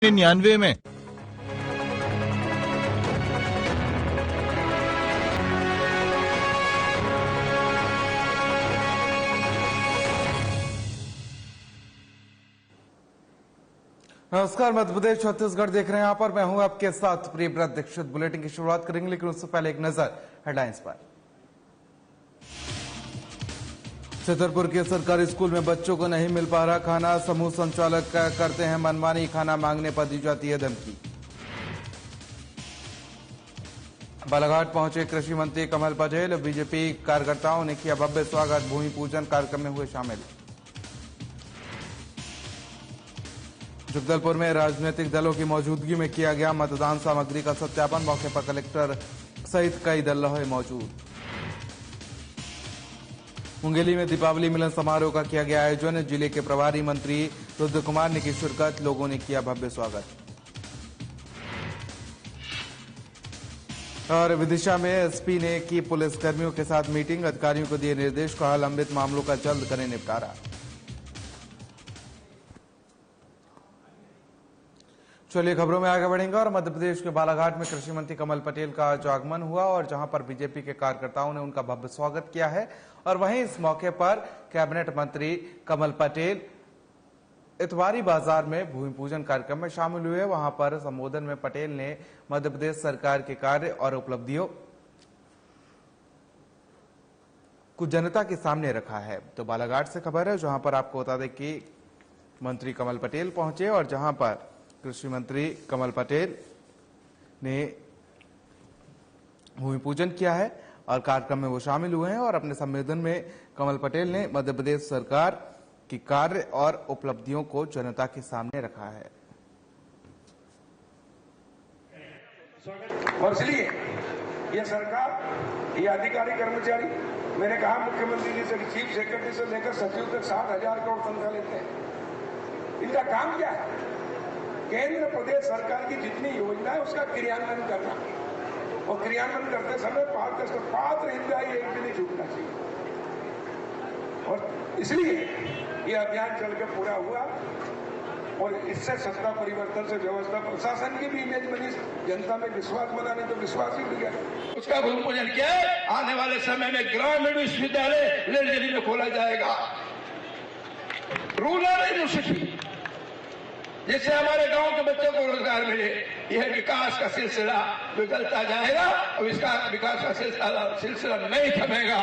99 में नमस्कार, मध्य प्रदेश छत्तीसगढ़ देख रहे हैं। यहाँ पर मैं हूं आपके साथ प्रियव्रत दीक्षित। बुलेटिन की शुरुआत करेंगे, लेकिन उससे पहले एक नजर हेडलाइंस पर। छतरपुर के सरकारी स्कूल में बच्चों को नहीं मिल पा रहा खाना, समूह संचालक करते हैं मनमानी, खाना मांगने पर दी जाती है धमकी। बालाघाट पहुंचे कृषि मंत्री कमल पटेल, बीजेपी कार्यकर्ताओं ने किया भव्य स्वागत, भूमि पूजन कार्यक्रम में हुए शामिल। जगदलपुर में राजनीतिक दलों की मौजूदगी में किया गया मतदान सामग्री का सत्यापन, मौके पर कलेक्टर सहित कई दल रहे मौजूद। मुंगेली में दीपावली मिलन समारोह का किया गया आयोजन, जिले के प्रभारी मंत्री रुद्र कुमार ने की शिरकत, लोगों ने किया भव्य स्वागत। और विदिशा में एसपी ने की पुलिसकर्मियों के साथ मीटिंग, अधिकारियों को दिए निर्देश, कहा लंबित मामलों का जल्द करें निपटारा। चलिए खबरों में आगे बढ़ेंगे और मध्य प्रदेश के बालाघाट में कृषि मंत्री कमल पटेल का आज आगमन हुआ और जहां पर बीजेपी के कार्यकर्ताओं ने उनका भव्य स्वागत किया है। और वहीं इस मौके पर कैबिनेट मंत्री कमल पटेल इतवारी बाजार में भूमि पूजन कार्यक्रम में शामिल हुए। वहां पर संबोधन में पटेल ने मध्य प्रदेश सरकार के कार्य और उपलब्धियों को जनता के सामने रखा है। तो बालाघाट से खबर है, जहां पर आपको बता दें कि मंत्री कमल पटेल पहुंचे और जहां पर कृषि मंत्री कमल पटेल ने भूमि पूजन किया है और कार्यक्रम में वो शामिल हुए हैं। और अपने संबोधन में कमल पटेल ने मध्य प्रदेश सरकार की कार्य और उपलब्धियों को जनता के सामने रखा है। और इसलिए ये सरकार, ये अधिकारी कर्मचारी, मैंने कहा मुख्यमंत्री जी से, चीफ सेक्रेटरी से लेकर सचिव तक 60,000 करोड़ तनख्वाह लेते हैं। इनका काम क्या है? केंद्र प्रदेश सरकार की जितनी योजना है उसका क्रियान्वयन करना, और क्रियान्वयन करते समय पात्र हितग्राही एक भी नहीं छूटना चाहिए। और इसलिए ये अभियान चल के पूरा हुआ और इससे सत्ता परिवर्तन से व्यवस्था प्रशासन की भी इमेज बनी, जनता में विश्वास बना, नहीं तो विश्वास ही नहीं गया। उसका भूमि पूजन किया। आने वाले समय में ग्रामीण विश्वविद्यालय लेलजरी में खोला जाएगा, रूरल यूनिवर्सिटी, जिससे हमारे गांव के बच्चों को रोजगार मिले। यह विकास का सिलसिला जो चलता जाएगा और इसका विकास का सिलसिला नहीं थमेगा।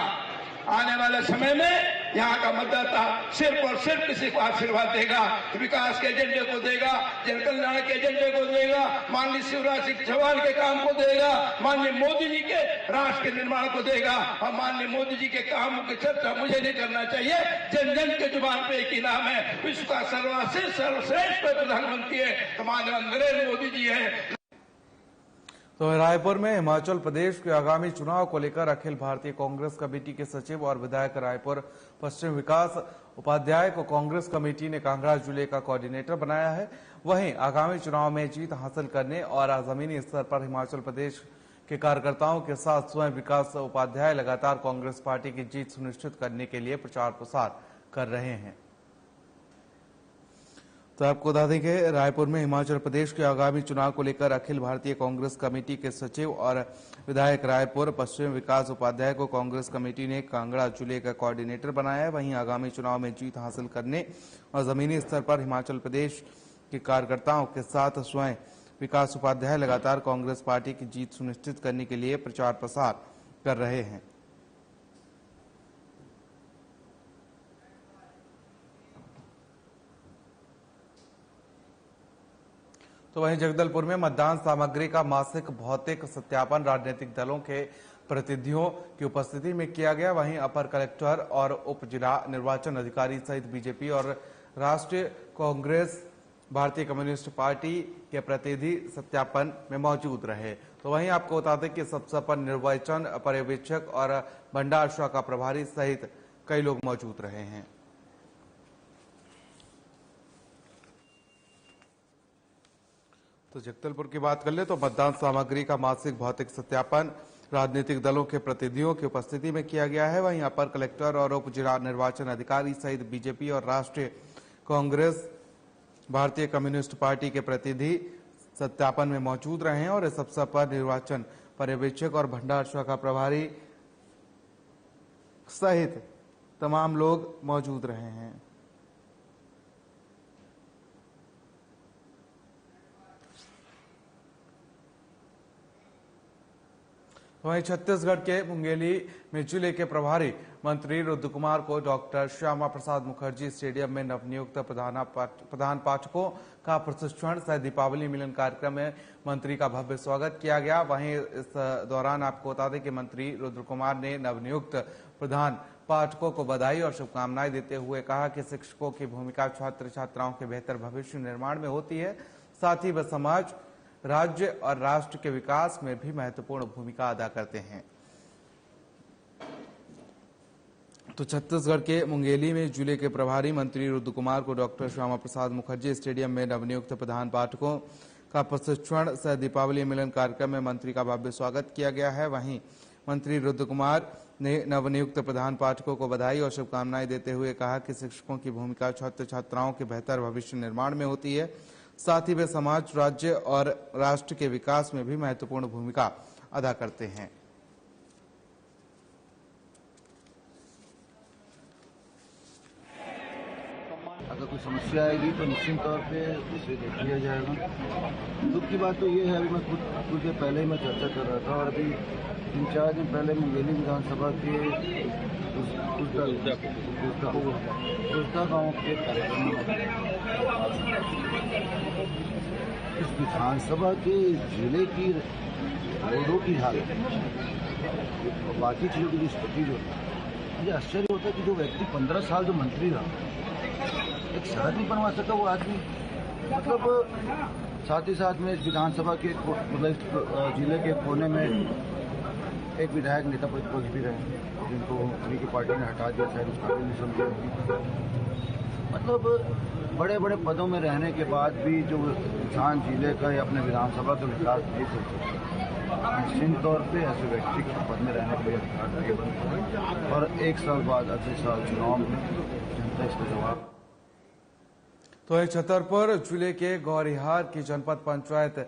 आने वाले समय में यहाँ का मतदाता सिर्फ और सिर्फ किसी को आशीर्वाद देगा, विकास के एजेंडे को देगा, जन कल्याण के एजेंडे को देगा, माननीय शिवराज सिंह चौहान के काम को देगा, माननीय मोदी जी के राष्ट्र के निर्माण को देगा। और माननीय मोदी जी के कामों की चर्चा मुझे नहीं करना चाहिए, जन जन के जुबान पे एक ही नाम है, विश्व का सर्वश्रेष्ठ प्रधानमंत्री है तो माननीय नरेंद्र मोदी जी है। तो रायपुर में हिमाचल प्रदेश के आगामी चुनाव को लेकर अखिल भारतीय कांग्रेस कमेटी के सचिव और विधायक रायपुर पश्चिम विकास उपाध्याय को कांग्रेस कमेटी ने कांगड़ा जिले का कोऑर्डिनेटर बनाया है। वहीं आगामी चुनाव में जीत हासिल करने और जमीनी स्तर पर हिमाचल प्रदेश के कार्यकर्ताओं के साथ स्वयं विकास उपाध्याय लगातार कांग्रेस पार्टी की जीत सुनिश्चित करने के लिए प्रचार प्रसार कर रहे हैं। तो आपको बता दें कि रायपुर में हिमाचल प्रदेश के आगामी चुनाव को लेकर अखिल भारतीय कांग्रेस कमेटी के सचिव और विधायक रायपुर पश्चिम विकास उपाध्याय को कांग्रेस कमेटी ने कांगड़ा जिले का कोऑर्डिनेटर बनाया है। वहीं आगामी चुनाव में जीत हासिल करने और जमीनी स्तर पर हिमाचल प्रदेश के कार्यकर्ताओं के साथ स्वयं विकास उपाध्याय लगातार कांग्रेस पार्टी की जीत सुनिश्चित करने के लिए प्रचार प्रसार कर रहे हैं। तो वहीं जगदलपुर में मतदान सामग्री का मासिक भौतिक सत्यापन राजनीतिक दलों के प्रतिनिधियों की उपस्थिति में किया गया। वहीं अपर कलेक्टर और उप जिला निर्वाचन अधिकारी सहित बीजेपी और राष्ट्रीय कांग्रेस भारतीय कम्युनिस्ट पार्टी के प्रतिनिधि सत्यापन में मौजूद रहे। तो वहीं आपको बता दें कि सबसे पर निर्वाचन पर्यवेक्षक और भंडार शाखा प्रभारी सहित कई लोग मौजूद रहे हैं। तो जगदलपुर की बात कर ले तो मतदान सामग्री का मासिक भौतिक सत्यापन राजनीतिक दलों के प्रतिनिधियों की उपस्थिति में किया गया है। वहीं अपर कलेक्टर और उप जिला निर्वाचन अधिकारी सहित बीजेपी और राष्ट्रीय कांग्रेस भारतीय कम्युनिस्ट पार्टी के प्रतिनिधि सत्यापन में मौजूद रहे हैं और इस अवसर पर निर्वाचन पर्यवेक्षक और भंडार शाखा प्रभारी सहित तमाम लोग मौजूद रहे हैं। वहीं छत्तीसगढ़ के मुंगेली में जिले के प्रभारी मंत्री रुद्र कुमार को डॉक्टर श्यामा प्रसाद मुखर्जी स्टेडियम में नवनियुक्त प्रधान पाठकों का प्रशिक्षण सह दीपावली मिलन कार्यक्रम में मंत्री का भव्य स्वागत किया गया। वहीं इस दौरान आपको बता दें कि मंत्री रुद्र कुमार ने नवनियुक्त प्रधान पाठकों को बधाई और शुभकामनाएं देते हुए कहा कि शिक्षकों की भूमिका छात्र छात्राओं के बेहतर भविष्य निर्माण में होती है, साथ ही वह समाज, राज्य और राष्ट्र के विकास में भी महत्वपूर्ण भूमिका अदा करते हैं। तो छत्तीसगढ़ के मुंगेली में जिले के प्रभारी मंत्री रुद्र कुमार को डॉक्टर श्यामा प्रसाद मुखर्जी स्टेडियम में नवनियुक्त प्रधान पाठकों का प्रशिक्षण सह दीपावली मिलन कार्यक्रम में मंत्री का भव्य स्वागत किया गया है। वहीं मंत्री रुद्र कुमार ने नवनियुक्त प्रधान पाठकों को बधाई और शुभकामनाएं देते हुए कहा कि शिक्षकों की भूमिका छात्र छात्राओं के बेहतर भविष्य निर्माण में होती है, साथ ही वे समाज, राज्य और राष्ट्र के विकास में भी महत्वपूर्ण भूमिका अदा करते हैं। अगर कोई समस्या आएगी तो निश्चित तौर पे उसे देख लिया जाएगा। दुख की बात तो ये है, अभी मैं कुछ देर पहले ही मैं चर्चा कर रहा था और अभी 3-4 दिन पहले मुंगेली विधानसभा के कुर्ता गाँव के कार्यक्रम इस विधानसभा के जिले की रोडों की हालत और बाकी चीज़ों की स्थिति जो मुझे आश्चर्य होता है कि जो व्यक्ति 15 साल जो मंत्री रहा एक सड़क नहीं बनवा सका वो आदमी। मतलब साथ ही साथ में विधानसभा के जिले के कोने में एक विधायक नेता प्रतिपक्ष भी रहे जिनको उन्हीं की पार्टी ने हटा दिया, शायद उसका भी नहीं समझा। मतलब बड़े बड़े पदों में रहने के बाद भी जो इंसान जिले का या अपने विधानसभा का विकास नहीं कर सकता, निश्चित तौर पे ऐसे व्यक्ति के पद में रहने के लिए अधिकार नहीं बनता है और 1 साल बाद अगले साल चुनाव में जनता इसका जवाब। तो छतरपुर जिले के गौरिहार की जनपद पंचायत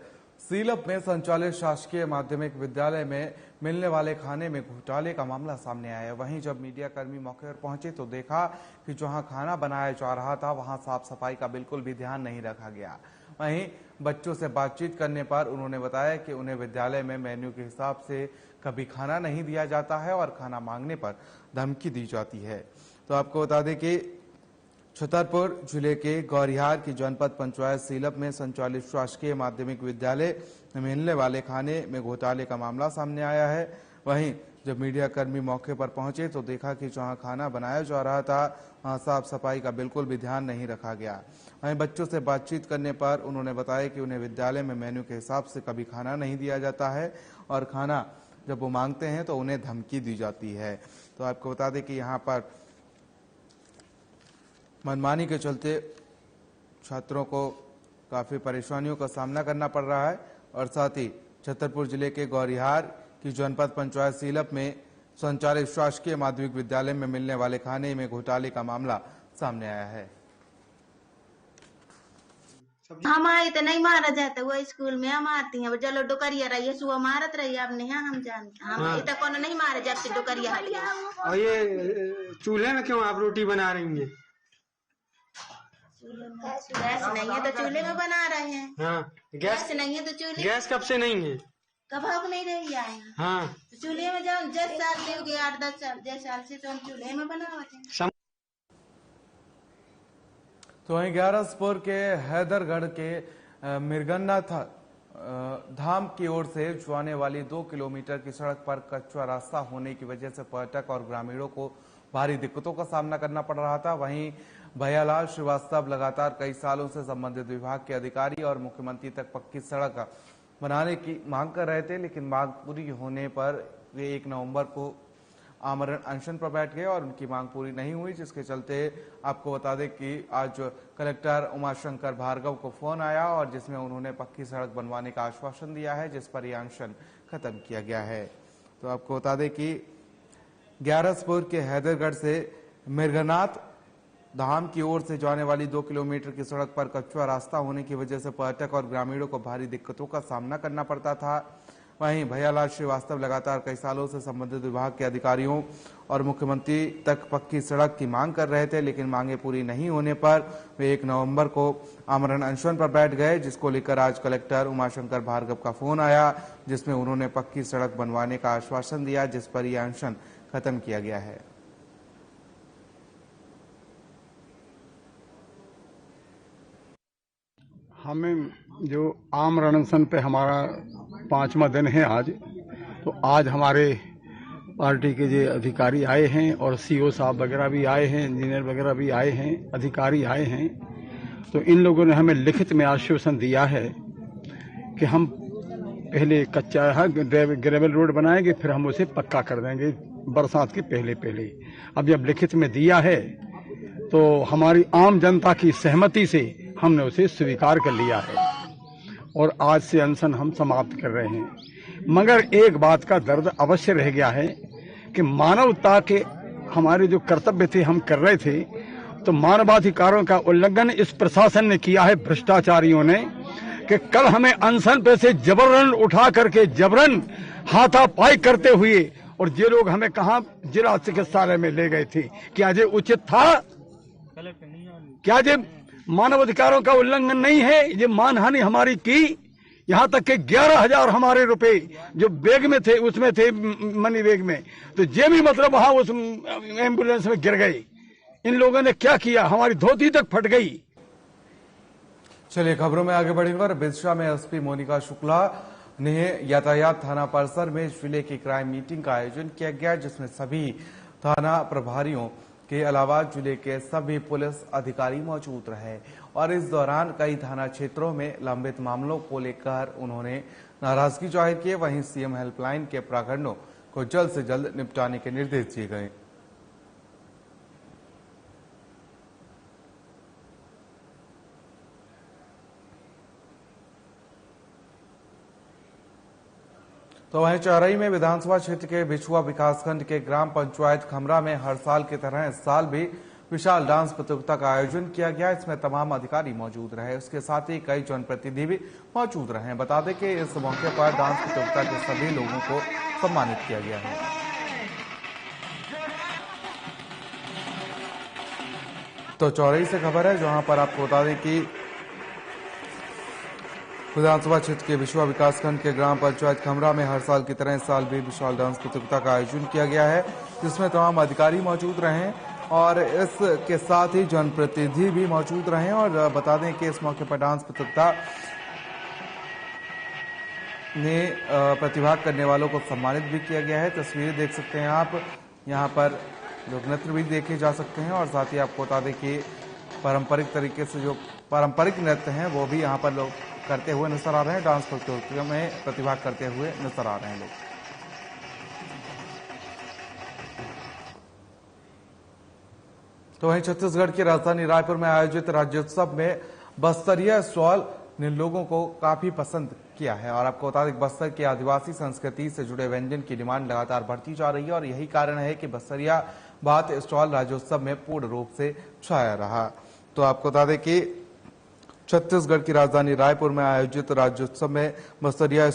सीलप में संचालित शासकीय माध्यमिक विद्यालय में मिलने वाले खाने में घोटाले का मामला सामने आया। वहीं जब मीडिया कर्मी मौके पर पहुंचे तो देखा कि जहां खाना बनाया जा रहा था वहां साफ सफाई का बिल्कुल भी ध्यान नहीं रखा गया। वहीं बच्चों से बातचीत करने पर उन्होंने बताया कि उन्हें विद्यालय में मेन्यू के हिसाब से कभी खाना नहीं दिया जाता है और खाना मांगने पर धमकी दी जाती है। तो आपको बता दें कि छतरपुर जिले के गौरिहार की जनपद पंचायत सीलप में संचालित शासकीय माध्यमिक विद्यालय में मिलने वाले खाने में घोटाले का मामला सामने आया है। वहीं जब मीडिया कर्मी मौके पर पहुंचे तो देखा कि जहां खाना बनाया जा रहा था वहां साफ सफाई का बिल्कुल भी ध्यान नहीं रखा गया। वहीं बच्चों से बातचीत करने पर उन्होंने बताया कि उन्हें विद्यालय में मेन्यू के हिसाब से कभी खाना नहीं दिया जाता है और खाना जब वो मांगते हैं तो उन्हें धमकी दी जाती है। तो आपको बता दें कि यहाँ पर मनमानी के चलते छात्रों को काफी परेशानियों का सामना करना पड़ रहा है और साथ ही छतरपुर जिले के गौरिहार की जनपद पंचायत सीलप में संचालित शासकीय माध्यमिक विद्यालय में मिलने वाले खाने में घोटाले का मामला सामने आया है। हमारे तो नहीं मारा जाता, वो स्कूल में हम आती हैं, चलो डोकरिया रही सुबह मारत रही आपने यहाँ हम जानते हम इतना कौन नहीं मारे जाते डोकरिया हलिया। और ये चूल्हे में क्यों आप रोटी बना रही हैं? गैस नहीं है तो चूल्हे में बना रहे हैं। हाँ, गैस नहीं है तो चूल्हे। गैस कब से नहीं है? कब हम नहीं रही आए। हाँ, तो चूल्हे में जाओ 10 साल से हो गए, 8-10 साल से तो हम चूल्हे में बनाते हैं। तो वहीं ग्यारसपुर के हैदरगढ़ के मिर्गन्नाथ धाम की ओर से जाने वाली 2 किलोमीटर की सड़क पर कच्चा रास्ता होने की वजह से पर्यटक और ग्रामीणों को भारी दिक्कतों का सामना करना पड़ रहा था। वहीं भैयालाल श्रीवास्तव लगातार कई सालों से संबंधित विभाग के अधिकारी और मुख्यमंत्री तक पक्की सड़क बनाने की मांग कर रहे थे, लेकिन मांग पूरी होने पर वे 1 नवंबर को आमरण अनशन पर बैठ गए और उनकी मांग पूरी नहीं हुई, जिसके चलते आपको बता दें कि आज कलेक्टर उमाशंकर भार्गव को फोन आया और जिसमें उन्होंने पक्की सड़क बनवाने का आश्वासन दिया है, जिस पर यह अनशन खत्म किया गया है। तो आपको बता दें कि ग्यारसपुर के हैदरगढ़ से मिर्गनाथ धाम की ओर से जाने वाली 2 किलोमीटर की सड़क पर कच्चा रास्ता होने की वजह से पर्यटक और ग्रामीणों को भारी दिक्कतों का सामना करना पड़ता था। वहीं भैयालाल श्रीवास्तव लगातार कई सालों से संबंधित विभाग के अधिकारियों और मुख्यमंत्री तक पक्की सड़क की मांग कर रहे थे, लेकिन मांगे पूरी नहीं होने पर वे 1 नवंबर को आमरण अनशन पर बैठ गए, जिसको लेकर आज कलेक्टर उमाशंकर भार्गव का फोन आया, जिसमें उन्होंने पक्की सड़क बनवाने का आश्वासन दिया, जिस पर यह अनशन खत्म किया गया है। हमें जो आमरण अनशन पे हमारा 5वां दिन है आज, तो आज हमारे पार्टी के जो अधिकारी आए हैं और सीओ साहब वगैरह भी आए हैं, इंजीनियर वगैरह भी आए हैं, अधिकारी आए हैं। तो इन लोगों ने हमें लिखित में आश्वासन दिया है कि हम पहले कच्चा ग्रेवल रोड बनाएंगे, फिर हम उसे पक्का कर देंगे बरसात के पहले। अब जब लिखित में दिया है तो हमारी आम जनता की सहमति से हमने उसे स्वीकार कर लिया है और आज से अनशन हम समाप्त कर रहे हैं। मगर एक बात का दर्द अवश्य रह गया है कि मानवता के हमारे जो कर्तव्य थे हम कर रहे थे, तो मानवाधिकारों का उल्लंघन इस प्रशासन ने किया है, भ्रष्टाचारियों ने, कि कल हमें अनशन पे से जबरन उठा करके जबरन हाथापाई करते हुए और ये लोग हमें कहा जिला चिकित्सालय में ले गए थे। क्या ये उचित था? क्या ये मानवाधिकारों का उल्लंघन नहीं है? ये मानहानि हमारी की, यहाँ तक कि 11,000 हमारे रुपए जो बैग में थे उसमें थे, मनी बैग में, तो ये भी मतलब वहां उस एम्बुलेंस में गिर गई। इन लोगों ने क्या किया? हमारी धोती तक फट गई। चलिए खबरों में आगे बढ़ेंगे और बिरसा में एसपी मोनिका शुक्ला ने यातायात थाना परिसर में जिले की क्राइम मीटिंग का आयोजन किया गया, जिसमें सभी थाना प्रभारियों के अलावा जिले के सभी पुलिस अधिकारी मौजूद रहे और इस दौरान कई थाना क्षेत्रों में लंबित मामलों को लेकर उन्होंने नाराजगी जाहिर की। वहीं सीएम हेल्पलाइन के प्रकरणों को जल्द से जल्द निपटाने के निर्देश दिए गए। तो वहीं चौरई में विधानसभा क्षेत्र के बिछुआ विकासखंड के ग्राम पंचायत खमरा में हर साल की तरह इस साल भी विशाल डांस प्रतियोगिता का आयोजन किया गया। इसमें तमाम अधिकारी मौजूद रहे, उसके साथ ही कई जनप्रतिनिधि भी मौजूद रहे। बता दें कि इस मौके पर डांस प्रतियोगिता के सभी लोगों को सम्मानित किया गया है। तो चौरई से खबर है, जहां पर आपको बता दें कि विधानसभा क्षेत्र के बिछुआ विकासखंड के ग्राम पंचायत खमरा में हर साल की तरह इस साल भी विशाल डांस प्रतियोगिता का आयोजन किया गया है, जिसमें तमाम अधिकारी मौजूद रहे और इसके साथ ही जनप्रतिनिधि भी मौजूद रहे। और बता दें कि इस मौके पर डांस प्रतियोगिता में प्रतिभाग करने वालों को सम्मानित भी किया गया है। तस्वीरें देख सकते हैं आप, यहाँ पर लोक नृत्य भी देखे जा सकते हैं और साथ ही आपको बता दें कि पारंपरिक तरीके से जो पारंपरिक नृत्य हैं वो भी यहाँ पर लोग करते हुए नजर आ रहे हैं। डांस प्रतियोगिता में प्रतिभाग करते हुए नजर आ रहे हैं लोग। तो वहीं छत्तीसगढ़ की राजधानी रायपुर में आयोजित राज्योत्सव में बस्तरिया स्टॉल ने लोगों को काफी पसंद किया है और आपको बता दें बस्तर की आदिवासी संस्कृति से जुड़े व्यंजन की डिमांड लगातार बढ़ती जा रही है और यही कारण है कि बस्तरिया बात स्टॉल राज्योत्सव में पूर्ण रूप से छाया रहा। तो आपको बता दें कि छत्तीसगढ़ की राजधानी रायपुर में आयोजित राज्योत्सव में बस्तरिया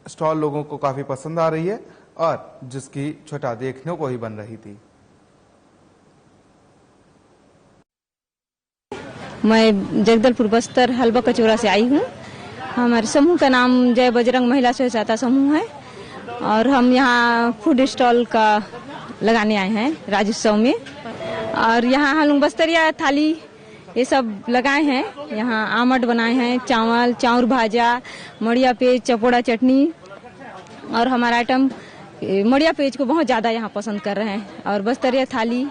स्टॉल लोगों को काफी पसंद आ रही है और जिसकी छटा देखने को ही बन रही थी। मैं जगदलपुर बस्तर हलवा कचौरा से आई हूँ। हमारे समूह का नाम जय बजरंग महिला स्वयं सहायता समूह है और हम यहाँ फूड स्टॉल का लगाने आए हैं राज्योत्सव में। और यहाँ हम लोग बस्तरिया थाली ये सब लगाए हैं। यहाँ आमट बनाए हैं, चावल, चाउर भाजा, मड़िया पेज, चपोड़ा चटनी और हमारा आइटम मड़िया पेज को बहुत ज़्यादा यहाँ पसंद कर रहे हैं और बस्तरिया थाली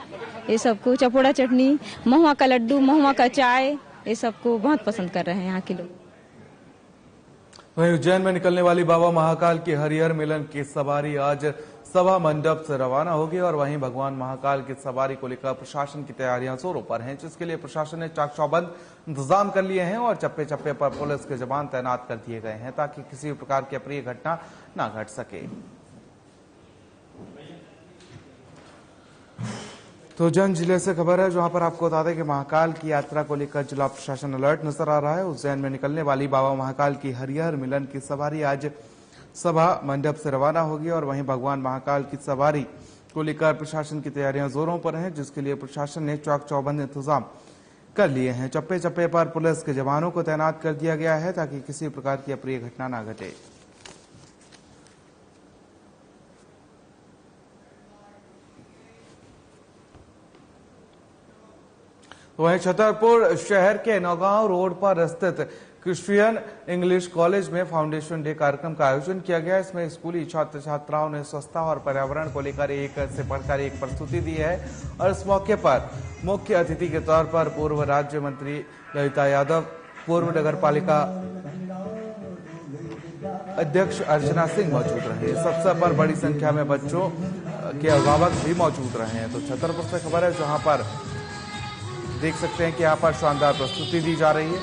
ये सब को, चपोड़ा चटनी, महुआ का लड्डू, महुआ का चाय ये सब को बहुत पसंद कर रहे हैं यहाँ के लोग। वहीं उज्जैन में निकलने वाली बाबा महाकाल की हरिहर मिलन की सवारी आज सभा मंडप से रवाना होगी और वहीं भगवान महाकाल की सवारी को लेकर प्रशासन की तैयारियां जोरों पर हैं, जिसके लिए प्रशासन ने चाक चौबंद इंतजाम कर लिए हैं और चप्पे चप्पे पर पुलिस के जवान तैनात कर दिए गए हैं ताकि किसी प्रकार की अप्रिय घटना न घट सके। तो उज्जैन जिले से खबर है, जहां पर आपको बता दें कि महाकाल की यात्रा को लेकर जिला प्रशासन अलर्ट नजर आ रहा है। उज्जैन में निकलने वाली बाबा महाकाल की हरिहर मिलन की सवारी आज सभा मंडप से रवाना होगी और वहीं भगवान महाकाल की सवारी को लेकर प्रशासन की तैयारियां जोरों पर हैं, जिसके लिए प्रशासन ने चौक चौबंद इंतजाम कर लिए हैं। चप्पे चप्पे पर पुलिस के जवानों को तैनात कर दिया गया है ताकि किसी प्रकार की अप्रिय घटना न घटे। वहीं छतरपुर शहर के नौगांव रोड पर स्थित क्रिश्चियन इंग्लिश कॉलेज में फाउंडेशन डे कार्यक्रम का आयोजन किया गया। इसमें स्कूली छात्र छात्राओं ने स्वच्छता और पर्यावरण को लेकर एक से बढ़कर एक प्रस्तुति दी है और इस मौके पर मुख्य अतिथि के तौर पर पूर्व राज्य मंत्री ललिता यादव, पूर्व नगर पालिका अध्यक्ष अर्चना सिंह मौजूद रहे। इस अवसर पर बड़ी संख्या में बच्चों के अभिभावक भी मौजूद रहे हैं। तो छतरपुर से खबर है, जहां पर देख सकते हैं कि यहाँ पर शानदार प्रस्तुति दी जा रही है।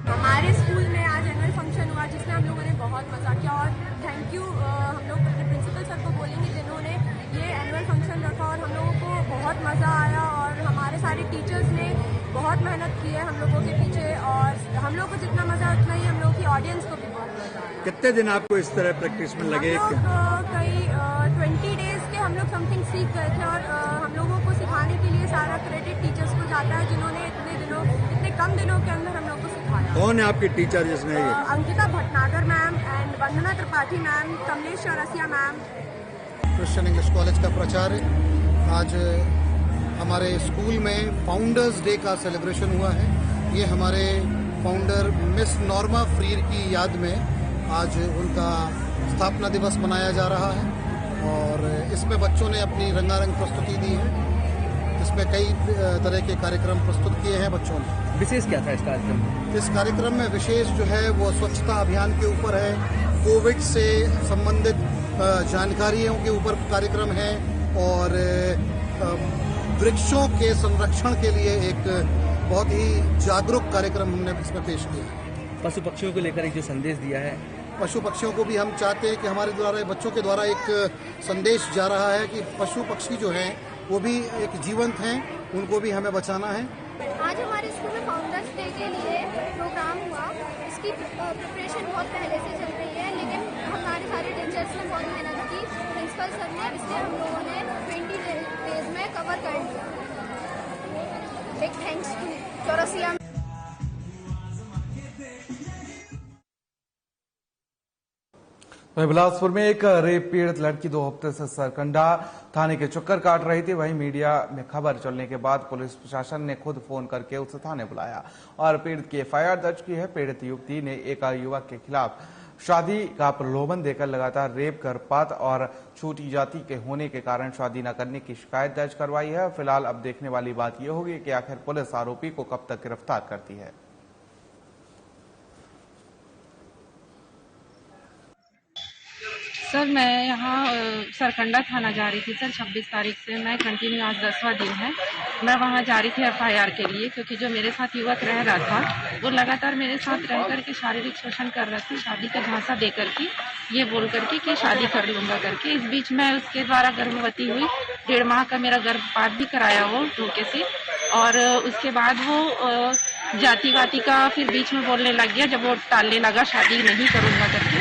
हमारे स्कूल में आज एनुअल फंक्शन हुआ जिसमें हम लोगों ने बहुत मजा किया और थैंक यू हम लोग प्रिंसिपल सर को बोलेंगे जिन्होंने ये एनुअल फंक्शन रखा और हम लोगों को बहुत मजा आया और हमारे सारे टीचर्स ने बहुत मेहनत की है हम लोगों के पीछे और हम लोग को जितना मजा उतना ही हम लोग की ऑडियंस को भी बहुत मजा आया। कितने दिन आपको इस तरह प्रैक्टिस में लगे? कई 20 डेज के हम लोग समथिंग सीख गए थे और हम लोगों को सिखाने के लिए सारा क्रेडिट टीचर्स को जाता है जिन्होंने इतने कम दिनों के अंदर हम लोग को सिखाया। कौन है आपके टीचर जिसने ये? Ankita Bhatnagar ma'am and Vandana Tripathi ma'am, Kamlesh Chaurasia ma'am. Christian English college का प्राचार्य, आज हमारे स्कूल में फाउंडर्स डे का सेलिब्रेशन हुआ है। ये हमारे फाउंडर मिस नॉर्मा फ्रीर की याद में आज उनका स्थापना दिवस मनाया जा रहा है और इसमें बच्चों ने अपनी रंगारंग प्रस्तुति दी है। इसमें कई तरह के कार्यक्रम प्रस्तुत किए हैं बच्चों ने। विशेष क्या था इस कार्यक्रम में? इस कार्यक्रम में विशेष जो है वो स्वच्छता अभियान के ऊपर है, कोविड से संबंधित जानकारियों के ऊपर कार्यक्रम है और वृक्षों के संरक्षण के लिए एक बहुत ही जागरूक कार्यक्रम हमने इसमें पेश किया। पशु पक्षियों को लेकर एक जो संदेश दिया है, पशु पक्षियों को भी हम चाहते हैं कि हमारे द्वारा बच्चों के द्वारा एक संदेश जा रहा है कि पशु पक्षी जो हैं वो भी एक जीवंत हैं, उनको भी हमें बचाना है। आज हमारे स्कूल में फाउंडर्स डे के लिए प्रोग्राम हुआ। इसकी प्रिपरेशन बहुत पहले से चल रही है लेकिन हमारे सारे टीचर्स ने बहुत मेहनत की, प्रिंसिपल सर ने, इसलिए हम लोगों ने 20 डेज में कवर कर दिया। Big thanks to Chaurasia. Bilaspur में एक रेप पीड़ित लड़की 2 हफ्ते से सरकंडा थाने के चक्कर काट रही थी। वहीं मीडिया में खबर चलने के बाद पुलिस प्रशासन ने खुद फोन करके उसे थाने बुलाया और पीड़ित की एफआईआर दर्ज की है। पीड़ित युवती ने एक युवक के खिलाफ शादी का प्रलोभन देकर लगातार रेप, गर्भपात और छोटी जाति के होने के कारण शादी न करने की शिकायत दर्ज करवाई है। फिलहाल अब देखने वाली बात यह होगी कि आखिर पुलिस आरोपी को कब तक गिरफ्तार करती है। सर मैं यहाँ सरकंडा थाना जा रही थी सर 26 तारीख से। मैं कंटिन्यू आज 10वां दिन है। मैं वहाँ जा रही थी एफआईआर के लिए क्योंकि जो मेरे साथ युवक रह रहा था वो लगातार मेरे साथ रह करके शारीरिक शोषण कर रहा था, शादी का झांसा दे करके ये बोल करके कि शादी कर लूंगा करके। इस बीच मैं उसके द्वारा गर्भवती हुई, 1.5 माह का मेरा गर्भपात भी कराया वो धोखे से और उसके बाद वो जाति वाति का फिर बीच में बोलने लग गया। जब वो टालने लगा शादी नहीं करूंगा करके,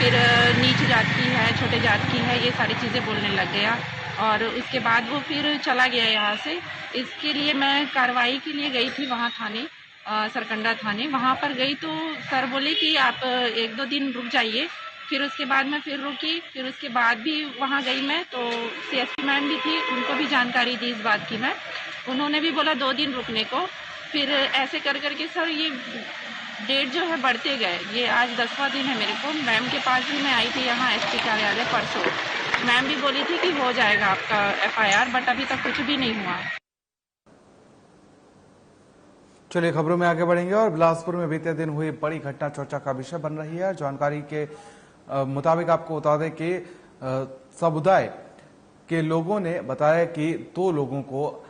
फिर नीच जात की है, छोटे जात की है, ये सारी चीज़ें बोलने लग गया और उसके बाद वो फिर चला गया यहाँ से। इसके लिए मैं कार्रवाई के लिए गई थी वहाँ थाने, सरकंडा थाने। वहाँ पर गई तो सर बोले कि आप 1-2 दिन रुक जाइए। फिर उसके बाद मैं फिर रुकी, फिर उसके बाद भी वहाँ गई मैं तो सीएसपी मैम भी थी, उनको भी जानकारी दी इस बात की मैं। उन्होंने भी बोला 2 दिन रुकने को। फिर ऐसे कर करके सर ये डेट जो है बढ़ते गए। ये आज 10वां दिन है मेरे को। मैम के पास भी मैं आई थी यहाँ एसपी कार्यालय परसों। मैम भी बोली थी कि हो जाएगा आपका एफआईआर, बट अभी तक कुछ भी नहीं हुआ। चलिए खबरों में आगे बढ़ेंगे और बिलासपुर में बीते दिन हुई बड़ी घटना चर्चा का विषय बन रही है। जानकारी के मुताबिक आपको बता दें कि समुदाय के लोगों ने बताया कि 2 लोगों को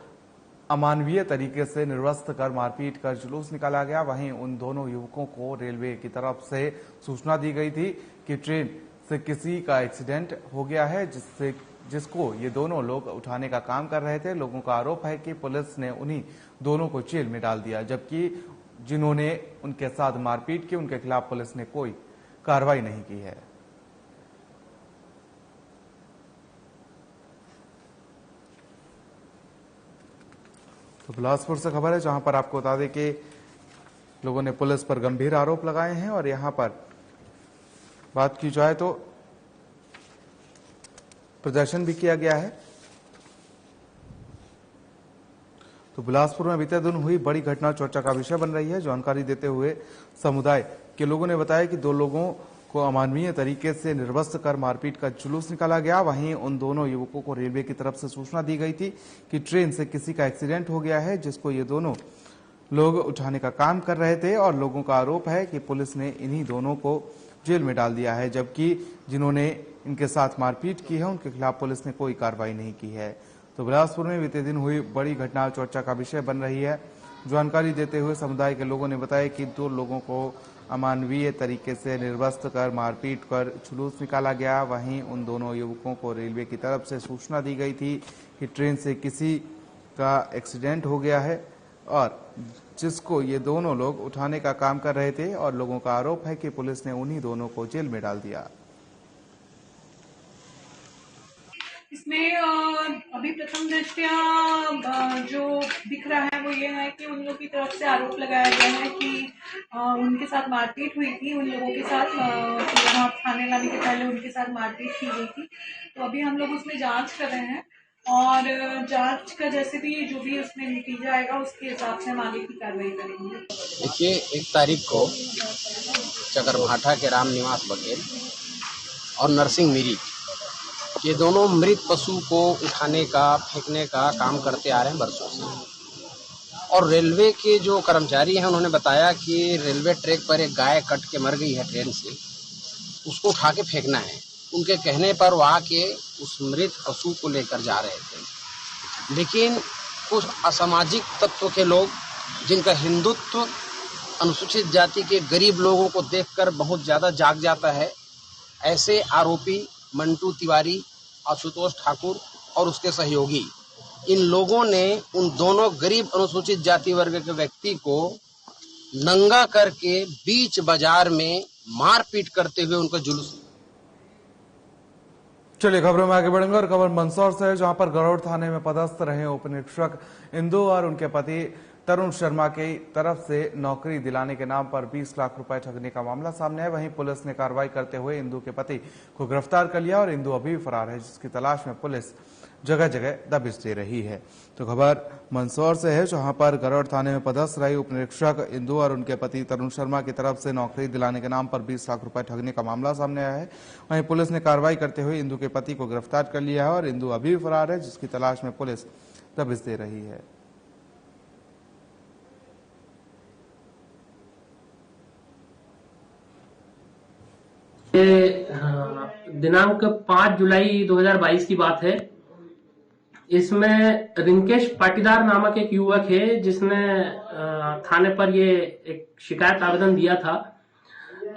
अमानवीय तरीके से निर्वस्त्र कर मारपीट कर जुलूस निकाला गया। वहीं उन दोनों युवकों को रेलवे की तरफ से सूचना दी गई थी कि ट्रेन से किसी का एक्सीडेंट हो गया है, जिसको ये दोनों लोग उठाने का काम कर रहे थे। लोगों का आरोप है कि पुलिस ने उन्हीं दोनों को जेल में डाल दिया, जबकि जिन्होंने उनके साथ मारपीट की उनके खिलाफ पुलिस ने कोई कार्रवाई नहीं की है। तो बिलासपुर से खबर है, जहां पर आपको बता दें कि लोगों ने पुलिस पर गंभीर आरोप लगाए हैं और यहां पर बात की जाए तो प्रदर्शन भी किया गया है। तो बिलासपुर में बीते दिन हुई बड़ी घटना चर्चा का विषय बन रही है। जानकारी देते हुए समुदाय के लोगों ने बताया कि दो लोगों को अमानवीय तरीके से निर्वस्त्र कर मारपीट का जुलूस निकाला गया। वहीं उन दोनों युवकों को रेलवे की तरफ से सूचना दी गई थी कि ट्रेन से किसी का एक्सीडेंट हो गया है, जिसको ये दोनों लोग उठाने का काम कर रहे थे और लोगों का आरोप है कि पुलिस ने इन्हीं दोनों को जेल में डाल दिया है, जबकि जिन्होंने इनके साथ मारपीट की है उनके खिलाफ पुलिस ने कोई कार्रवाई नहीं की है। तो बिलासपुर में बीते दिन हुई बड़ी घटना चर्चा का विषय बन रही है। जानकारी देते हुए समुदाय के लोगों ने बताया कि दो लोगों को अमानवीय तरीके से निर्वस्त्र कर मारपीट कर जुलूस निकाला गया। वहीं उन दोनों युवकों को रेलवे की तरफ से सूचना दी गई थी कि ट्रेन से किसी का एक्सीडेंट हो गया है और जिसको ये दोनों लोग उठाने का काम कर रहे थे और लोगों का आरोप है कि पुलिस ने उन्हीं दोनों को जेल में डाल दिया। इसमें अभी प्रथम दृष्टया जो दिख रहा है वो ये है कि उन लोगों की तरफ से आरोप लगाया गया है कि उनके साथ मारपीट हुई थी। उन लोगों के साथ वहाँ थाने लाने के पहले उनके साथ मारपीट की गई थी। तो अभी हम लोग उसमें जांच कर रहे हैं और जांच का जैसे भी जो भी उसमें नतीजा आएगा उसके हिसाब से हम आगे की कार्रवाई करेंगे। देखिए, 1 तारीख को चकरभाठा के राम निवास बघेल और नरसिंह मिरी ये दोनों मृत पशु को उठाने का फेंकने का काम करते आ रहे हैं बरसों से। और रेलवे के जो कर्मचारी हैं उन्होंने बताया कि रेलवे ट्रैक पर एक गाय कट के मर गई है ट्रेन से, उसको उठा के फेंकना है। उनके कहने पर वो आके उस मृत पशु को लेकर जा रहे थे, लेकिन कुछ असामाजिक तत्व के लोग जिनका हिंदुत्व अनुसूचित जाति के गरीब लोगों को देखकर बहुत ज़्यादा जाग जाता है, ऐसे आरोपी मंटू तिवारी, आशुतोष ठाकुर और उसके सहयोगी, इन लोगों ने उन दोनों गरीब अनुसूचित जाति वर्ग के व्यक्ति को नंगा करके बीच बाजार में मारपीट करते हुए उनका जुलूस। चलिए खबरों में आगे बढ़ेंगे और खबर मंदसौर से है, जहां पर गरौड़ थाने में पदस्थ रहे उप निरीक्षक इंदु और उनके पति तरुण शर्मा की तरफ से नौकरी दिलाने के नाम पर 20 लाख रुपए ठगने का मामला सामने है। वहीं पुलिस ने कार्रवाई करते हुए इंदु के पति को गिरफ्तार कर लिया और इंदु अभी भी फरार है, जिसकी तलाश में पुलिस जगह जगह दबिश दे रही है। तो खबर मंदसौर से है, जहां पर गरौड़ थाने में पदस्थ रही उप निरीक्षक इंदु और उनके पति तरुण शर्मा की तरफ से नौकरी दिलाने के नाम पर 20 लाख रुपए ठगने का मामला सामने आया है। वहीं पुलिस ने कार्रवाई करते हुए इंदु के पति को गिरफ्तार कर लिया है और इंदु अभी भी फरार है, जिसकी तलाश में पुलिस दबिश दे रही है। दिनांक 5 जुलाई 2022 की बात है। इसमें रिंकेश पाटीदार नामक एक युवक है, जिसने थाने पर ये एक शिकायत आवेदन दिया था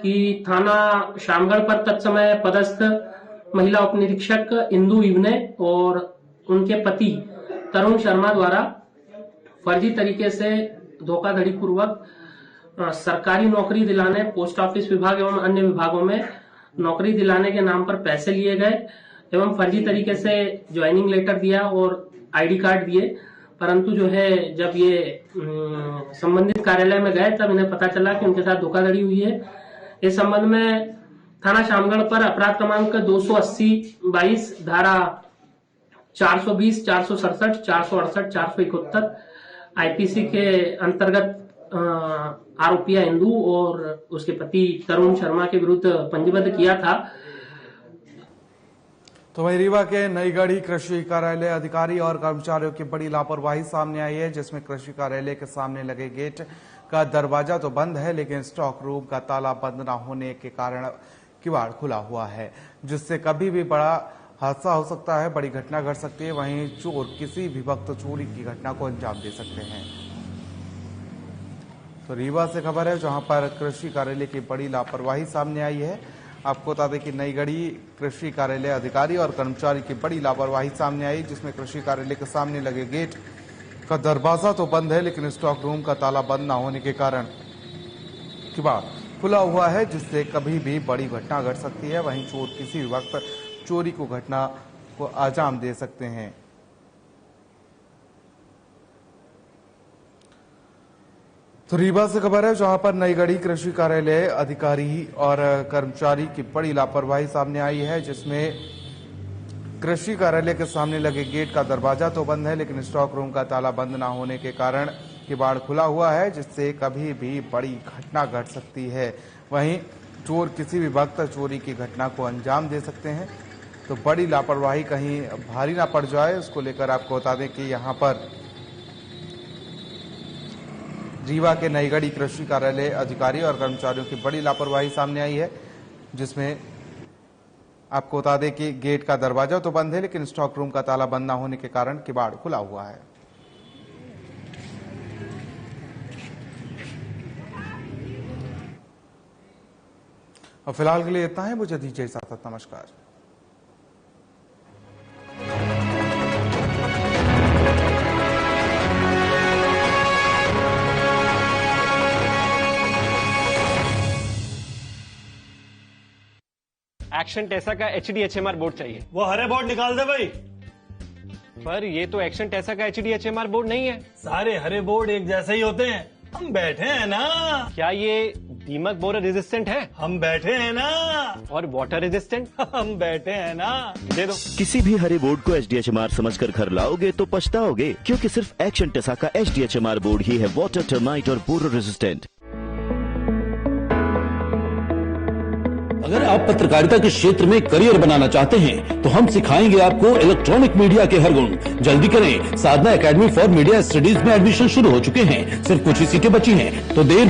कि थाना शामगढ़ पर तत्समय पदस्थ महिला उप निरीक्षक इंदु इवने और उनके पति तरुण शर्मा द्वारा फर्जी तरीके से धोखाधड़ी पूर्वक सरकारी नौकरी दिलाने, पोस्ट ऑफिस विभाग एवं अन्य विभागों में नौकरी दिलाने के नाम पर पैसे लिए गए एवं फर्जी तरीके से ज्वाइनिंग लेटर दिया और आईडी कार्ड दिए। परंतु जो है, जब ये संबंधित कार्यालय में गए तब इन्हें पता चला कि उनके साथ धोखाधड़ी हुई है। इस संबंध में थाना शामगढ़ पर अपराध क्रमांक 280/22 धारा 420, 467, 468, 471 आईपीसी के अंतर्गत आरोपिया इंदु और उसके पति तरुण शर्मा के विरुद्ध पंजीबद्ध किया था। तो वहीं रीवा के नईगढ़ी कृषि कार्यालय अधिकारी और कर्मचारियों की बड़ी लापरवाही सामने आई है, जिसमें कृषि कार्यालय के सामने लगे गेट का दरवाजा तो बंद है, लेकिन स्टॉक रूम का ताला बंद न होने के कारण किवाड़ खुला हुआ है, जिससे कभी भी बड़ा हादसा हो सकता है, बड़ी घटना घट सकती है। वहीं चोर किसी भी वक्त चोरी की घटना को अंजाम दे सकते हैं। तो रीवा से खबर है, जहां पर कृषि कार्यालय की बड़ी लापरवाही सामने आई है। आपको बता दें कि नई गढ़ी कृषि कार्यालय अधिकारी और कर्मचारी की बड़ी लापरवाही सामने आई, जिसमें कृषि कार्यालय के सामने लगे गेट का दरवाजा तो बंद है, लेकिन स्टॉक रूम का ताला बंद न होने के कारण किवाड़ खुला हुआ है, जिससे कभी भी बड़ी घटना घट सकती है। वहीं चोर किसी भी वक्त चोरी को घटना को अंजाम दे सकते हैं। तो रीवा से खबर है, जहां पर नई गढ़ी कृषि कार्यालय अधिकारी और कर्मचारी की बड़ी लापरवाही सामने आई है, जिसमें कृषि कार्यालय के सामने लगे गेट का दरवाजा तो बंद है, लेकिन स्टॉक रूम का ताला बंद न होने के कारण किवाड़ खुला हुआ है, जिससे कभी भी बड़ी घटना घट सकती है। वहीं चोर किसी भी वक्त चोरी की घटना को अंजाम दे सकते हैं, तो बड़ी लापरवाही कहीं भारी ना पड़ जाए, उसको लेकर आपको बता दें कि यहां पर रीवा के नई गढ़ी कृषि कार्यालय अधिकारी और कर्मचारियों की बड़ी लापरवाही सामने आई है, जिसमें आपको बता दें कि गेट का दरवाजा तो बंद है, लेकिन स्टॉक रूम का ताला बंद न होने के कारण किवाड़ खुला हुआ है। और फिलहाल के लिए इतना है, मुझे दीजिए इजाजत, नमस्कार। एक्शन टेसा का HDHMR बोर्ड चाहिए। वो हरे बोर्ड निकाल दे भाई। पर ये तो एक्शन टेसा का HDHMR बोर्ड नहीं है। सारे हरे बोर्ड एक जैसे ही होते हैं, हम बैठे हैं ना। क्या ये दीमक बोरर रेजिस्टेंट है? हम बैठे हैं ना। और वाटर रेजिस्टेंट? हम बैठे हैं ना। दे दो। किसी भी हरे बोर्ड को HDHMR समझकर घर लाओगे तो पछताओगे, क्योंकि सिर्फ एक्शन टेसा का HDHMR बोर्ड ही है वाटर, टर्माइट और बोरर रेजिस्टेंट। अगर आप पत्रकारिता के क्षेत्र में करियर बनाना चाहते हैं तो हम सिखाएंगे आपको इलेक्ट्रॉनिक मीडिया के हर गुण। जल्दी करें, साधना एकेडमी फॉर मीडिया स्टडीज में एडमिशन शुरू हो चुके हैं, सिर्फ कुछ ही सीटें बची हैं, तो देर